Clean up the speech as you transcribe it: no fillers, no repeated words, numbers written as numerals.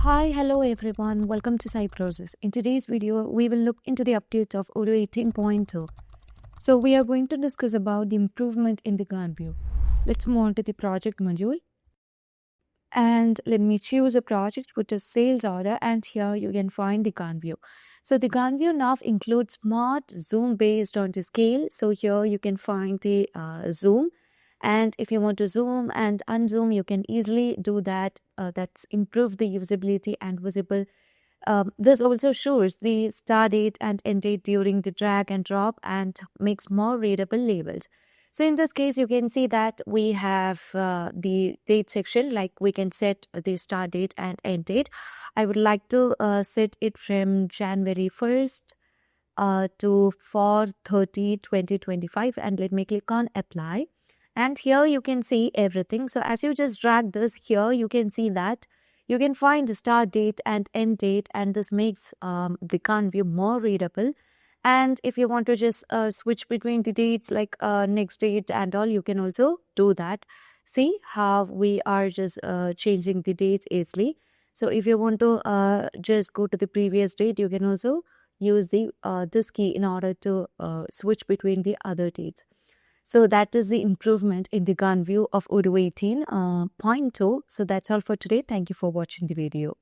Hi, hello everyone. Welcome to Cybrosys. In today's video, we will look into the updates of Odoo 18.2. So we are going to discuss about the improvement in the Gantt view. Let's move on to the project module. And let me choose a project which is sales order, and here you can find the Gantt view. So the Gantt view now includes smart zoom based on the scale. So here you can find the zoom. And if you want to zoom and unzoom, you can easily do that. That's improve the usability and visible. This also shows the start date and end date during the drag and drop and makes more readable labels. So in this case, you can see that we have the date section, like we can set the start date and end date. I would like to set it from January 1st to 4/30/2025, and let me click on apply. And here you can see everything. So as you just drag this here, you can see that you can find the start date and end date, and this makes the Gantt view more readable. And if you want to just switch between the dates, like next date and all, you can also do that. See how we are just changing the dates easily. So if you want to just go to the previous date, you can also use the this key in order to switch between the other dates. So that is the improvement in the Gantt view of Odoo 18.2. So that's all for today. Thank you for watching the video.